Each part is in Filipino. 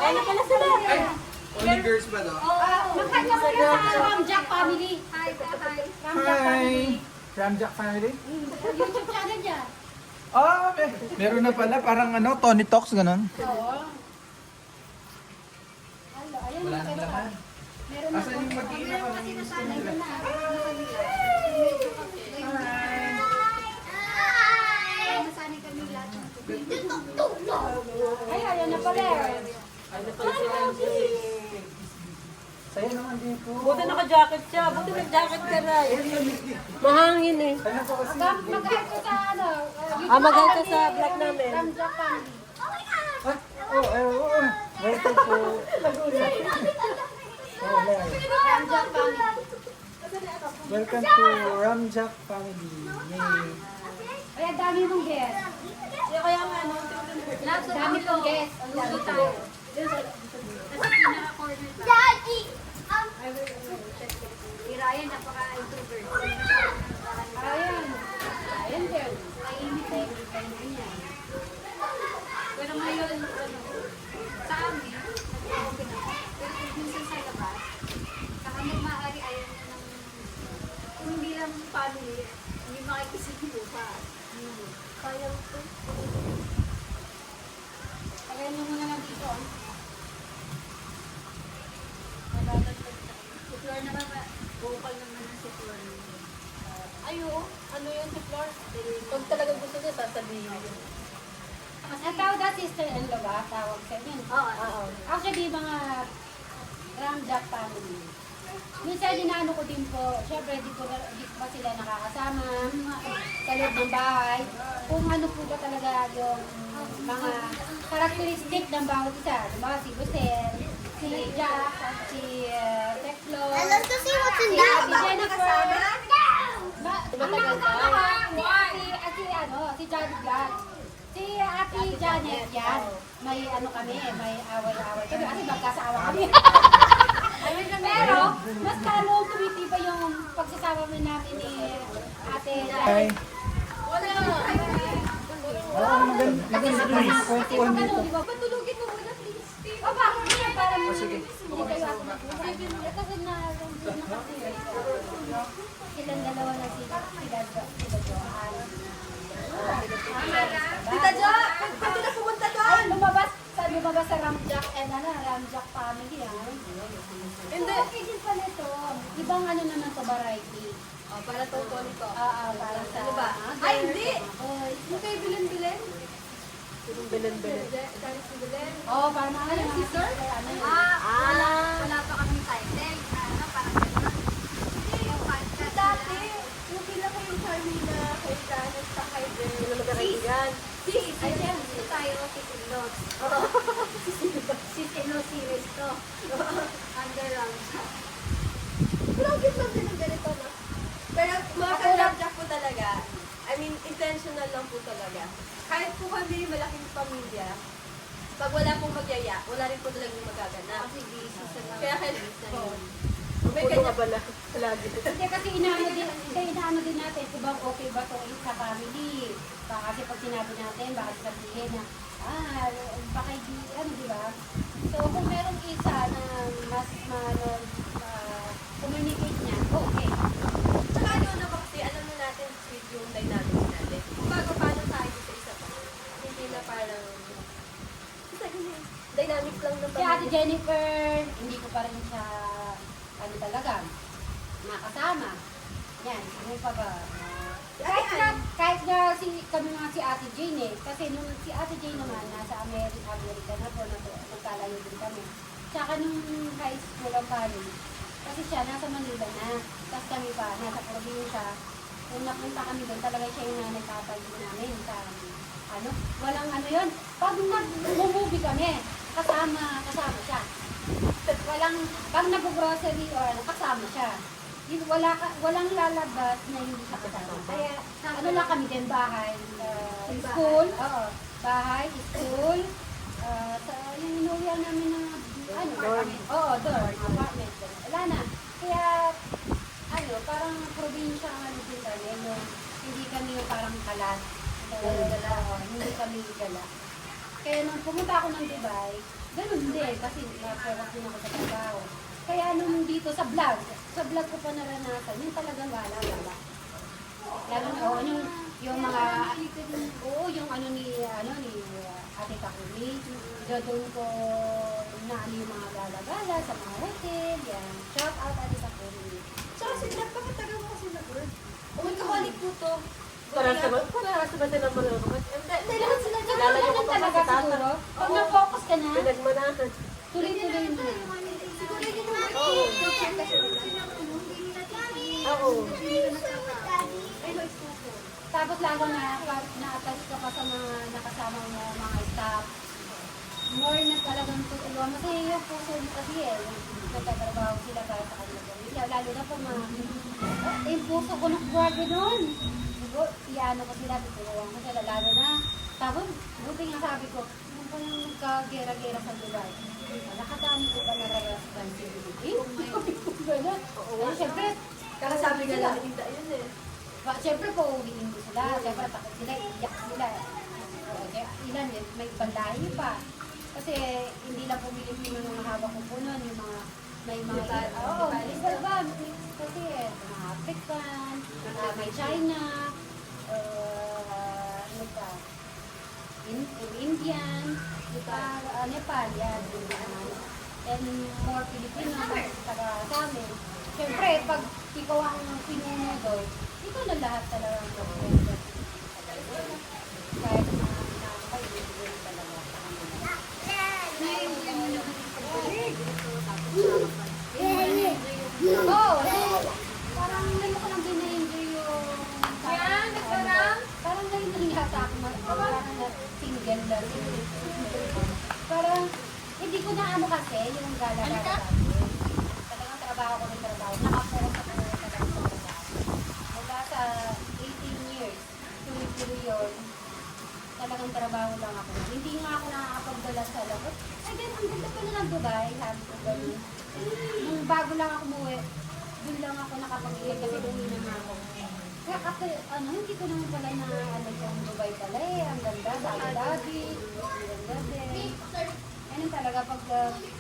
Ano pala sila? Only girls ba to? Magkaya ka muna sa Ramjack family. Hi, hi. Ramjack family. Ramjack family? YouTube channel niya. Ah, meron na pala. Parang ano, Tony Talks, ganun. Oo. Ayun, Wala nang laman. meron na. Asan yung mag-iina pa ng school nila? Masanay kami lahat. Ay, ayun na pala. Sa'yo naman dito. Buti naka-jacket siya. Buti nag-jacket ka na. Mahangin eh. Ano po kasi? Mag-hype ka sa ano. Mag-hype ka sa vlog namin. Ramjack family. Oo. Welcome to... Ramjack family. Welcome to Ramjack family. Yay. Ay, ang dami mong guest. Kaya nga, ano, Dami mong guest. Luto tayo. Daddy! Si Ryan, napaka-introvert. Ayan. Ayan, girl. Mainit eh. Pero ngayon, sa amin, okay na. Pero kung minsan sa labas, saka maaari ayaw na ng, kung hindi lang family, hindi makikisip mo pa. Kaya ko. Pagayin mo muna lang dito. Si Flor naman, vocal naman ang si Flor. ayo, ano yun si Flor? Pag talagang gusto niya, sasabihin. Ang tawag na sister-in-law ba? Tawag sa inyo. Oo. Actually, mga Ramjack family. Minsan inaano ko din po, syempre di ko pa sila nakakasama sa loob ng bahay. Kung ano po ba talaga yung mga karakteristik ng bawat isa. Diba? Si Lucel, si Jack, si Teklo, si Jennifer. Si Janet Vlog. Si Ate Janet yan. May ano kami, may away-away kami. Kasi magkasawa kami. Pero, mas lalo tumitibay yung pagsasama namin ni Ate Hi. Janet. Maganda please. Kwentuhan dito. Patulugin mo muna, please. O, bakit niya? Para mo hindi kayo ako mag-usapin. Kasi silang dalawa na sila Joanne. Tita Jo! Pwede na pumunta doon! Ay, lumabas sa Ramjack and Ramjack family. Hindi. Okay din pala ito. Ibang ano naman to, variety. Para tungkol nito. Para sa... Ano ba? Ay, hindi! Yung kay Bilen-Bilen? Yung bilan-bilan. Oo, para mga ano, si Sir? Wala pa kami title. Ano, parang gano'n. Hindi, yung podcast na. Yung pila ko yung Carmina, kay Janet, sa kay Ben. Yung magkakaibigan. Ay, siyempre tayo, titilos. Titilo series to. Under Ramjack. Grabe lang din ang ganito, no? Pero mga ka-Ramjack po talaga, I mean, intentional lang po talaga. Kahit po kami malaking pamilya, pag wala pong magyaya, wala rin po talagang magaganap. Kasi busy sa lang. Kaya may kanya pala. Lagi. Hindi kasi inaano din natin kung bang okay ba ito sa family. Baka kasi pag sinabi natin, baka sabihin na, baka di, ano di ba? So kung merong isa na mas communicate niya, okay. Tsaka ano na ba kasi, alam na natin sweet yung dynamics natin. Kung bago paano tayo sa isa pa. Hindi na parang, isa ganyan. Dynamics lang ng Si Ate Jennifer, hindi ko pa rin siya, ano talaga, nakasama. Yan, ano pa ba? Kahit na kami nga si Ate Jane eh. Kasi nung si Ate Jane naman, nasa America na po, nagkalayo din kami. Tsaka nung high school ang kami, kasi siya nasa Manila na. Tapos kami pa, nasa probinsya. Kung napunta kami doon, talaga siya yung nagtatayo namin sa, ano, walang ano yun. Pag nag-movie kami, kasama siya. Pag nag-grocery or ano, kasama siya. Walang lalabas na hindi siya kasama. Kaya, ano lang kami din, bahay, school, bahay, school, yung inuwihan namin na, ano, dorm, apartment. Wala na. Kaya, ano, parang probinsya ang ano din kami, no? Hindi kami yung parang kalat. Hindi kami gala. Kaya nung pumunta ako ng Dubai, ganun din, kasi na-focus din ako sa trabaho. Kaya nung dito sa vlog ko pa naranasan, yung talagang gala-gala. Lalo na, yung mga, yung ni Ate Takumi, doon ko na yung mga gala-gala sa mga hotel, yan. Shout out Ate Takumi. Tsaka si nagpapatagal mo kasi nag-work. Umagkahalik po to. Para sa ba sila marunong? Hindi, lahat sila Kilala niyo Ganun ko pa talaga si Tata. siguro. Pag na-focus ka na, Pinagmanahan. tuloy-tuloy mo na. Siguro yun yung work. Oo. Oo. Ay, no, it's not. Tapos lalo na na-attach ka pa sa mga nakasama mo, mga staff. More na talagang tutulungan. Kasi yung puso mo kasi nagtatrabaho sila para sa kanila pamilya. Lalo na pag yung puso ko nagbuwag doon. Iano ko sila, tutulungan ko sila. Lalo na, tapos buti nga sabi ko, nung pa yung nagkagera-gera sa Dubai, nakadami ko ba na responsibility? Gano'n. Siyempre, Kakasabi nga lang, hindi yun eh. siyempre po, uwiin ko sila. Siyempre, takot sila, iyak sila. Kaya ilan, may bandahin pa. Kasi hindi lang po Pilipino nung hawak ko po nun, yung mga, may mga, iba ba? Kasi, mga African, may China, ano pa, Indian, Nepal, yan, and more Filipino, taga sa amin. Siyempre, pag ikaw ang pinuno doon, ikaw na lahat talaga ang mag-present. Kahit na nakakaibigay talaga sa kanila. Oo, parang ngayon ko lang din na-enjoy yung parang ngayon lang yata ako parang single lang. Parang hindi ko na ano kasi yung gala-gala. Talagang trabaho ko ng trabaho. Nakaporos ako ng trabaho. Mula sa 18 years, tuloy-tuloy yun. Talagang trabaho lang ako. Hindi nga ako nakakapagdala sa labas. Ay, ganun, ang ganda pa na ng Dubai. Sabi ko ganun. Nung bago lang ako umuwi, doon lang ako nakapag-ilig kasi uwi na nga ako. Kaya kasi, hindi ko naman pala na yung Dubai pala eh. Ang ganda, dagi-dagi, ang ganda din. Ganun talaga pag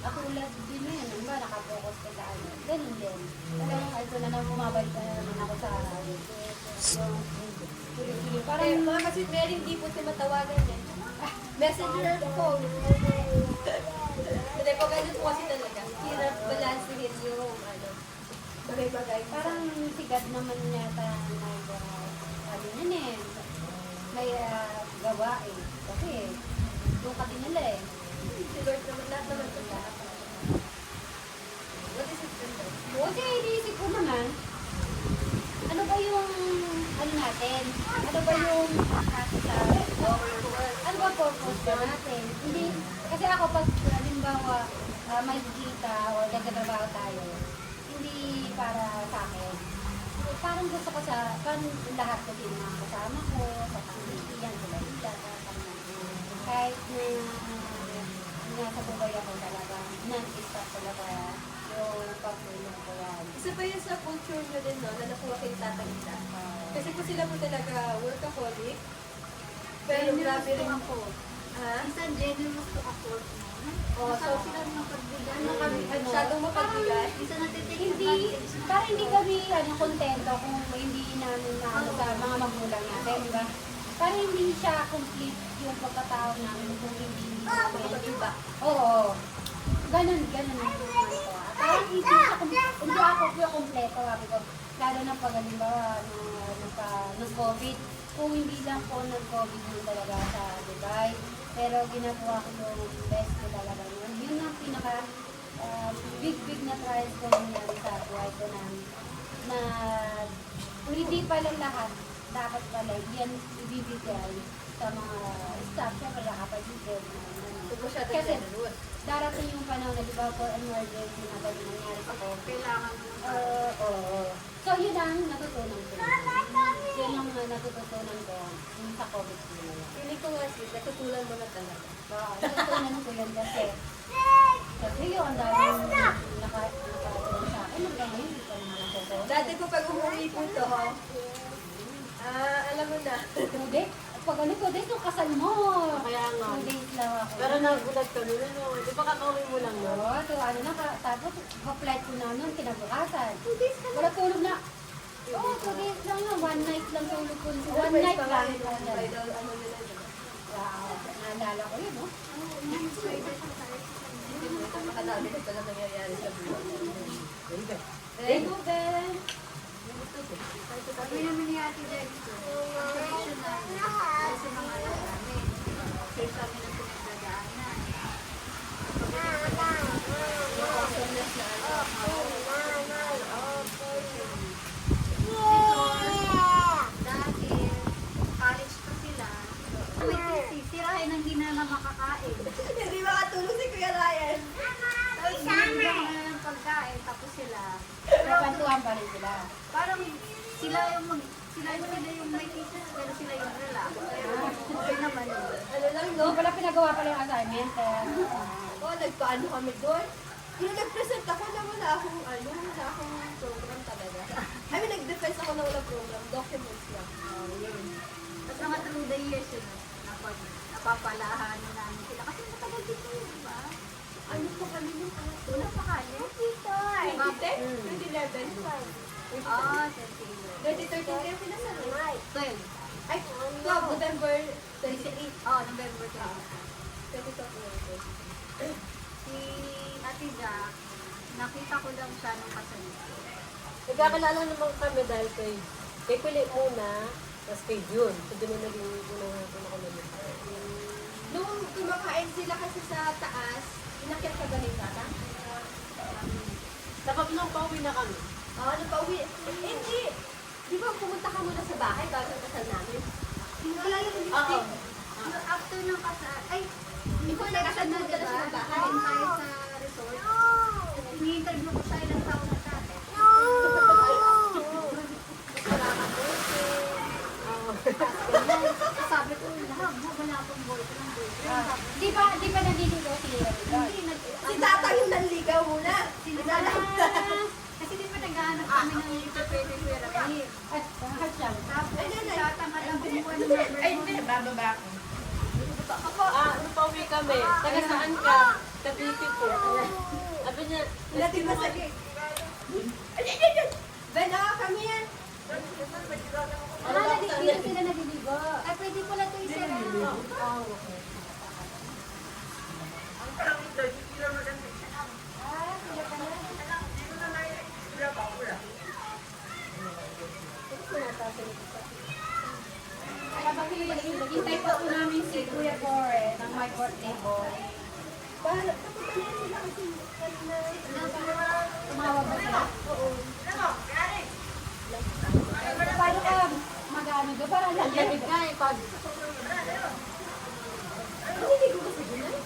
katulad din na yun, ba, nakapokus ka sa ano. Ganun din. Talagang ito na nang bumabalik na naman ako sa yung tuloy-tuloy. Parang, Mga kasi Mary, hindi po siya matawagan yan. Messenger phone. Hindi, pag ganun po kasi talaga, hirap balancehin yung bagay-bagay. parang sigat naman yata ano yun eh. May gawa eh. Kasi, doon ka din nila eh. Si Lord naman, lahat naman po siya. What is it for them? Kasi iniisip ko naman, ano ba yung, ano natin? Ano ba yung, ano ba purpose ba natin? Hindi, kasi ako pag, halimbawa, may kita o nagkatrabaho tayo, hindi para sa akin. Parang gusto ko parang lahat ko din mga kasama ko, sa pamilya, sila sila, kahit na nasa Dubai ako talaga, non-stop talaga yung pagtulong ko yan. Isa pa yun sa culture nyo din, no, na nakuha kayo tatagisa. Kasi po sila po talaga workaholic. Pero grabe rin ako. Ha? Minsan generous to afford mo. Oh, so, sila mapagbigay. masyadong mapagbigay. Minsan natitik Hindi, parang hindi kami kontento kung hindi namin sa mga magulang natin, di ba? Parang hindi siya complete yung pagkatao namin kung hindi Iba. Oo. Ganun yung mga ito. Parang hindi siya hindi ako kompleto, sabi ko. Lalo na pag halimbawa nung COVID, kung hindi lang po ng COVID yun talaga sa Dubai, pero ginagawa ko yung best ko talaga yun. Yun ang pinaka big na trials ko nangyari sa buhay ko na hindi pala lahat dapat pala yan ibibigay sa mga staff. Siyempre nakapag-ibig Ito po siya kasi generous. darating yung panahon na di ba for emergency na ganun nangyari sa COVID. Kailangan mo. Oo. So yun ang natutunan ko. Yun ang natutunan ko yung sa COVID na yun. Feeling ko nga sis, natutunan mo na talaga. Natutunan ko yun kasi yun, ang daming nakatulong sa akin. Hanggang ngayon, hindi ko naman natutunan. Dati ko pag umuwi po to, alam mo na. Hindi. pag ano ko, dito kasal mo. Kaya nga. 2 days lang ako. Pero nagulat kami no. Di ba kakauwi mo lang no? Oo, so ano na, tapos ka-flight ko na nun, kinabukasan. 2 days ka wala tulog na. Oo, 2 days lang yun. 1 night lang tulog ko. 1 night lang. Wow, naalala ko yun, no? Makadami na pala nangyayari sa buhay. Thank you, Ben. Sabi naman ni Ate Dexter, traditional, kasi mga alam namin, sir sa amin ang pinagdadaanan. Dati, college pa sila, may sisirain ang hindi na makakain. Hindi makatulog si Kuya Ryan. Tapos binibigyan ko na ng pagkain, tapos sila, Nagpantuhan pa rin sila. parang sila yung may thesis, pero sila yung relax. Kaya okay naman yun. Ano lang, no? No, pala pinagawa pala yung assignment. Oo, nagpaano kami doon. Yung nag-present ako na wala akong program talaga. I mean, nag-defense ako na walang program. Documents lang. Tapos mga through the years yun, napapalahan namin sila. Kasi matagal dito yun, di ba? Ano pa kami nung Una pa kali. 2010? 2011? Ah, 2013 kayo pinasal. 12. Ay, 12, November 28. Oh, November 12. 2012. Si Ate Jack, nakita ko lang siya nung kasalit ko. Nagkakilala naman kami dahil kay Philip muna, tapos kay June. So, doon na naging unang kami. Nung kumakain sila kasi sa taas, inakyat ka ba rin tata? Dapat nung pauwi na kami. Ano pa uwi? Hindi! Di ba pumunta ka muna sa bahay bago ang kasal namin? Wala yung Oo. Yung after ng kasal, ay, Ikaw nagkasal na, pumunta na siya sa bahay. Kain tayo sa resort. Ini-interview ko siya ilang taon na sa atin. Sabi ko, lahat mo, wala akong boyfriend. Di ba nandito si Ramon? Si tata yung nanligaw muna. Kasi di ba naghahanap kami ng pwede pwera kami. At lahat siya. Tapos, tatama lang kumuha ng number mo. bababa ako. Nung pauwi kami, taga saan ka? Cavite po. Sabi niya, Natin ba sa gate? Ben, kami yan. Dito sila naliligo. Ay, pwede pala ito isa lang. Habang hinihintay pa po namin si Kuya Bore ng my birthday boy. Tumawag ba sila? Oo. Paano ka mag-ano doon? Para lang. Yan ka eh, pag Hindi ko kasi gano'n.